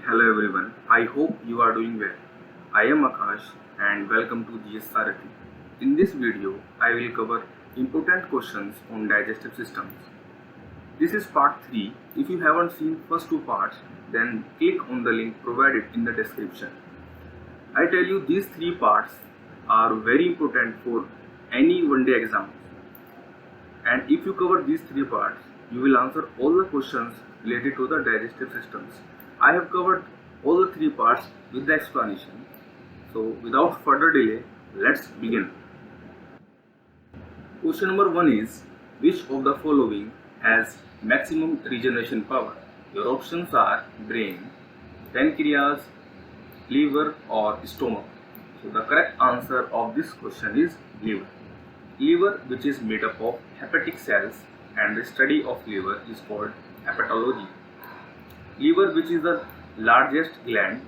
Hello everyone, I hope you are doing well. I am Akash and welcome to GS Sarathi. In this video, I will cover important questions on digestive systems. This is part 3. If you haven't seen first two parts, then click on the link provided in the description. I tell you these three parts are very important for any one day exam. And if you cover these three parts, you will answer all the questions related to the digestive systems. I have covered all the three parts with the explanation. So without further delay, let's begin. Question number 1 is, which of the following has maximum regeneration power? Your options are brain, pancreas, liver or stomach. So the correct answer of this question is liver. Liver, which is made up of hepatic cells, and the study of liver is called hepatology. Liver, which is the largest gland,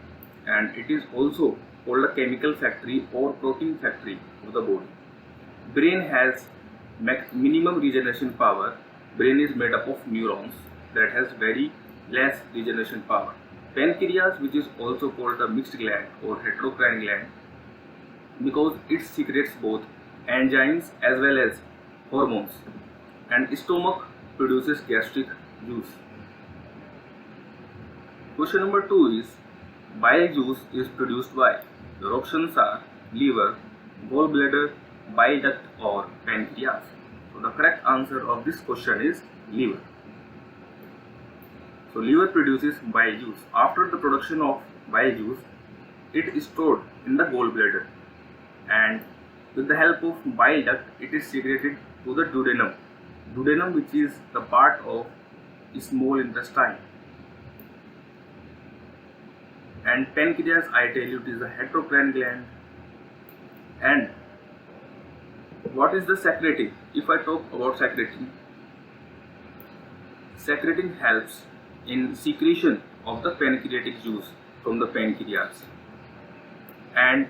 and it is also called a chemical factory or protein factory of the body. Brain has minimum regeneration power. Brain is made up of neurons that has very less regeneration power. Pancreas, which is also called the mixed gland or heterocrine gland, because it secretes both enzymes as well as hormones, and stomach produces gastric juice. Question number 2 is, bile juice is produced by? Your options are liver, gallbladder, bile duct or pancreas. So the correct answer of this question is liver. So liver produces bile juice. After the production of bile juice, it is stored in the gallbladder, and with the help of bile duct, it is secreted to the duodenum. Duodenum, which is the part of small intestine. And pancreas, I tell you, it is a heterocrine gland. And what is the secreting? If I talk about secreting, secreting helps in secretion of the pancreatic juice from the pancreas. And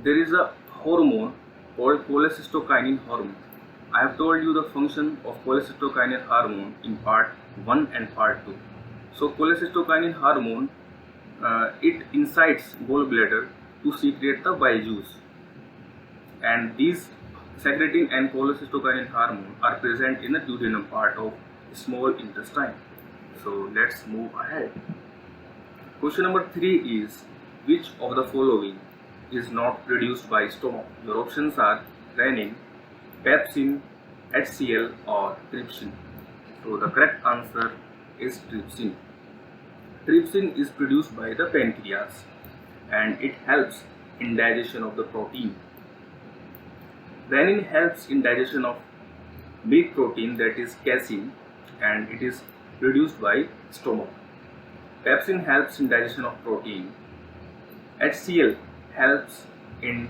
there is a hormone called cholecystokinin hormone. I have told you the function of cholecystokinin hormone in part 1 and part 2. So cholecystokinin hormone, it incites gallbladder to secrete the bile juice, and these secreting and cholecystokinin hormone are present in the duodenum part of small intestine. So let's move ahead. Question number 3 is, which of the following is not produced by stomach? Your options are renin, pepsin, HCl or trypsin. So the correct answer is trypsin. Trypsin is produced by the pancreas, and it helps in digestion of the protein. Renin helps in digestion of milk protein, that is casein, and it is produced by stomach. Pepsin helps in digestion of protein. HCl helps in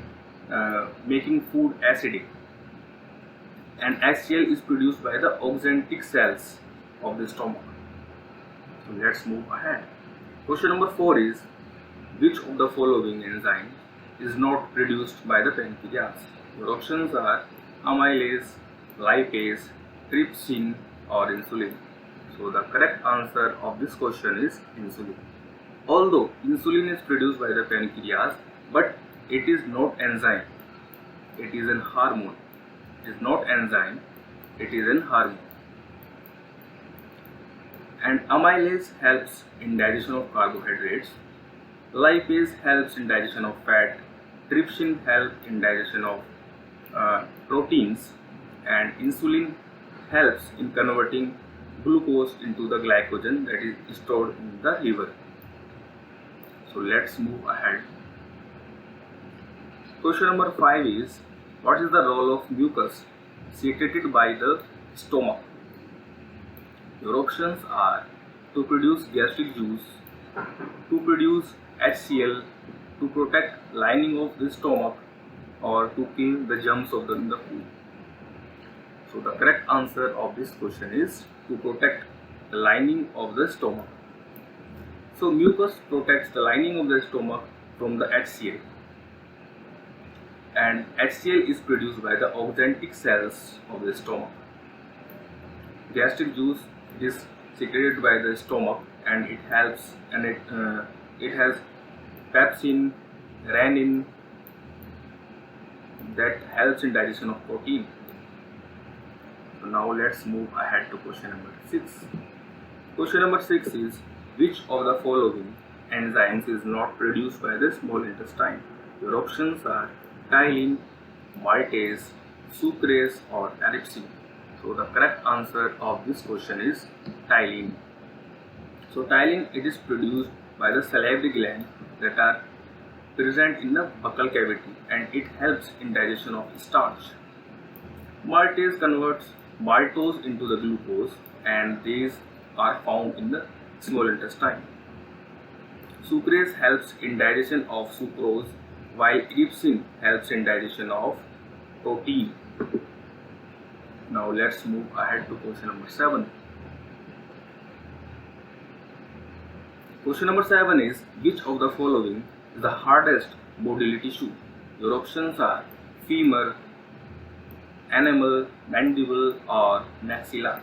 making food acidic, and HCl is produced by the oxyntic cells of the stomach. So let's move ahead. Question number 4 is, which of the following enzyme is not produced by the pancreas? Your options are amylase, lipase, trypsin or insulin. So the correct answer of this question is insulin. Although insulin is produced by the pancreas, but it is not enzyme. It is an hormone. It is not enzyme. It is an hormone. And amylase helps in digestion of carbohydrates. Lipase helps in digestion of fat. Trypsin helps in digestion of proteins, and insulin helps in converting glucose into the glycogen that is stored in the liver. So let's move ahead. Question number 5 is, what is the role of mucus secreted by the stomach? Your options are to produce gastric juice, to produce HCl, to protect lining of the stomach, or to kill the germs of the food. So the correct answer of this question is to protect the lining of the stomach. So mucus protects the lining of the stomach from the HCl, and HCl is produced by the oxyntic cells of the stomach. Gastric juice is secreted by the stomach, and it helps, and it has pepsin, renin, that helps in digestion of protein. So now let's move ahead to question number 6. Question number 6 is, which of the following enzymes is not produced by the small intestine? Your options are tyline, maltase, sucrase or ellipsin. So the correct answer of this question is tyline. So tyline, it is produced by the salivary gland that are present in the buccal cavity, and it helps in digestion of starch. Maltase converts maltose into the glucose, and these are found in the small intestine. Sucrase helps in digestion of sucrose, while ellipsin helps in digestion of protein. Now let's move ahead to question number 7. Question number 7 is, which of the following is the hardest bodily tissue? Your options are femur, enamel, mandible or maxilla.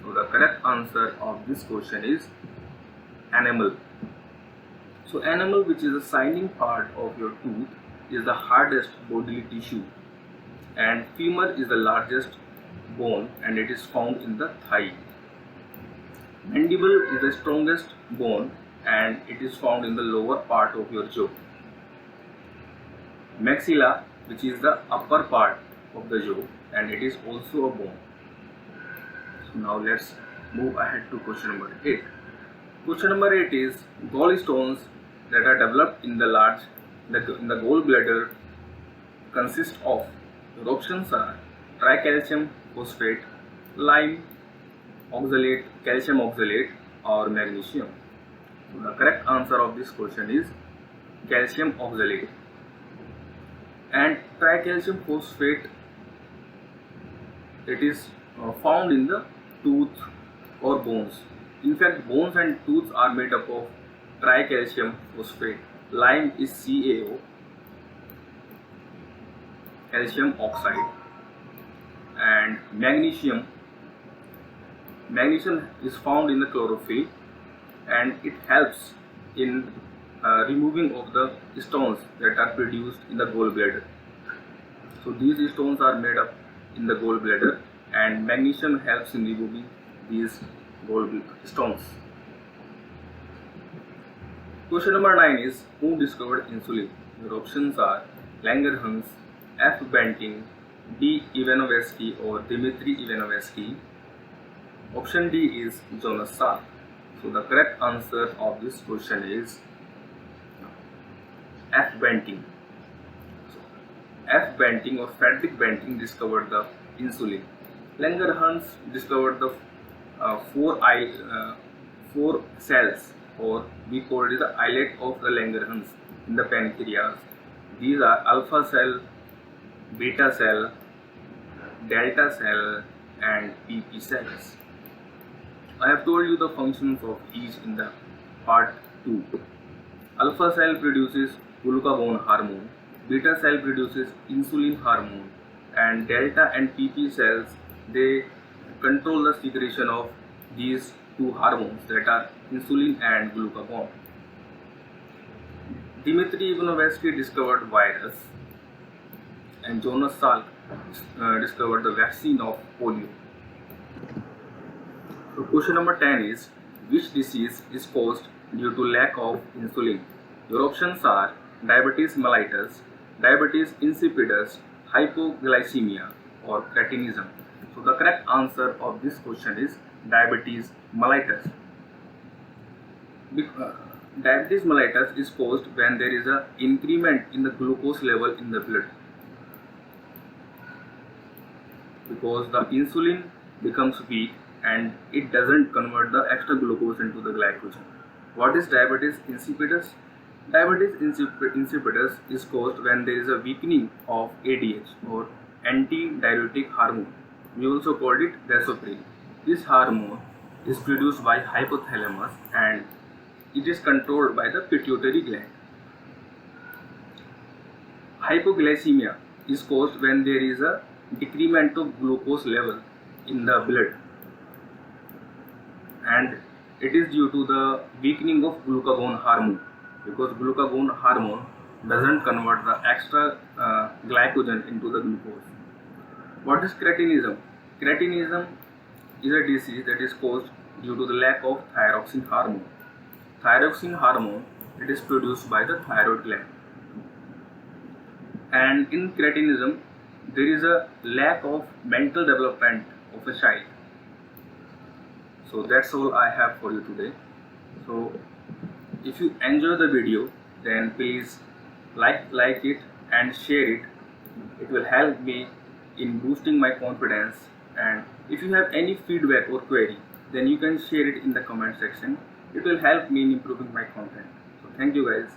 So the correct answer of this question is enamel. So enamel, which is the shining part of your tooth, is the hardest bodily tissue, and femur is the largest bone and it is found in the thigh. Mandible is the strongest bone and it is found in the lower part of your jaw. Maxilla, which is the upper part of the jaw, and it is also a bone. So now let's move ahead to question number 8. Question number 8 is, gallstones that are developed in the gallbladder consist of. Your options are tricalcium phosphate, lime, oxalate, calcium oxalate or magnesium. So the correct answer of this question is calcium oxalate. And tricalcium phosphate, it is found in the tooth or bones. In fact, bones and tooth are made up of tricalcium phosphate. Lime is CaO, calcium oxide, and magnesium is found in the chlorophyll, and it helps in removing of the stones that are produced in the gallbladder. So these stones are made up in the gallbladder, and magnesium helps in removing these stones. Question number 9 is, who discovered insulin? Your options are Langerhans, F. Banting, D. Ivanovsky or Dmitry Ivanovsky. Option D is Jonas Salk. So the correct answer of this question is F. Banting. So, F. Banting or Frederick Banting discovered the insulin. Langerhans discovered the four cells, or we call it the islet of the Langerhans in the pancreas. These are alpha cell, beta cell, delta cell and PP cells. I have told you the functions of each in the part 2. Alpha cell produces glucagon hormone, beta cell produces insulin hormone, and delta and PP cells, they control the secretion of these two hormones, that are insulin and glucagon. Dmitry Ivanovsky discovered virus, and Jonas Salk discovered the vaccine of polio. So question number 10 is, which disease is caused due to lack of insulin? Your options are diabetes mellitus, diabetes insipidus, hypoglycemia or cretinism. So the correct answer of this question is diabetes mellitus. Diabetes mellitus is caused when there is an increment in the glucose level in the blood, because the insulin becomes weak and it doesn't convert the extra glucose into the glycogen. What is diabetes insipidus? Diabetes insipidus is caused when there is a weakening of ADH or anti-diuretic hormone. We also called it vasopressin. This hormone is produced by hypothalamus and it is controlled by the pituitary gland. Hypoglycemia is caused when there is a decrement of glucose level in the blood, and it is due to the weakening of glucagon hormone, because glucagon hormone doesn't convert the extra glycogen into the glucose. What is cretinism? Cretinism is a disease that is caused due to the lack of thyroxine hormone. Thyroxine hormone, it is produced by the thyroid gland. And in cretinism, there is a lack of mental development of a child. So that's all I have for you today. So if you enjoy the video, then please like it and share it. It will help me in boosting my confidence. And if you have any feedback or query, then you can share it in the comment section. It will help me in improving my content. So thank you guys.